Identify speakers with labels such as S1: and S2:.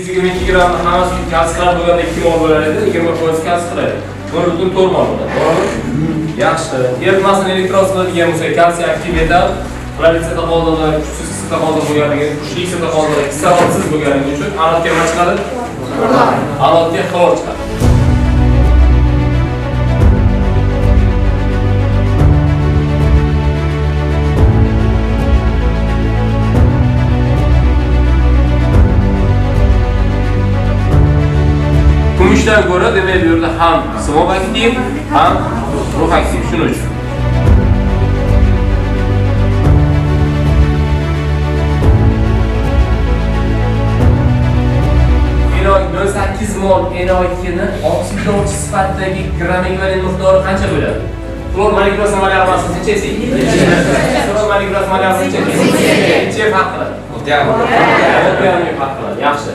S1: 222 gramm hammasi kalsiy bo'lganda 2 mol bo'lar edi, 20% kalsiy qiladi. Buni butun 4 mol bo'ladi. To'g'rimi? Yaxshi. Eritmasini elektroz qiladigan bo'lsak, kalsiy aktiv metal, xlorid setaholda, kuchsiz setaholda bo'lganligi, kuchli setaholda, kislorodsiz bo'lganligi uchun anodga nima chiqadi? Anodga xlor chiqadi. Kumushdan ko'ra demak bu yerda ham simov aktiv, ham ruh aktiv shuning uchun. NO8 mol NO2 ni oksidovchi sifatidagi gramm ekvivalent miqdori qancha bo'ladi? Xlor molekulyasi molyarmasi necha esi? Xlor molekulyasi molyarmasi necha? Necha farq qiladi? 6,5 farq qiladi. Yaxshi.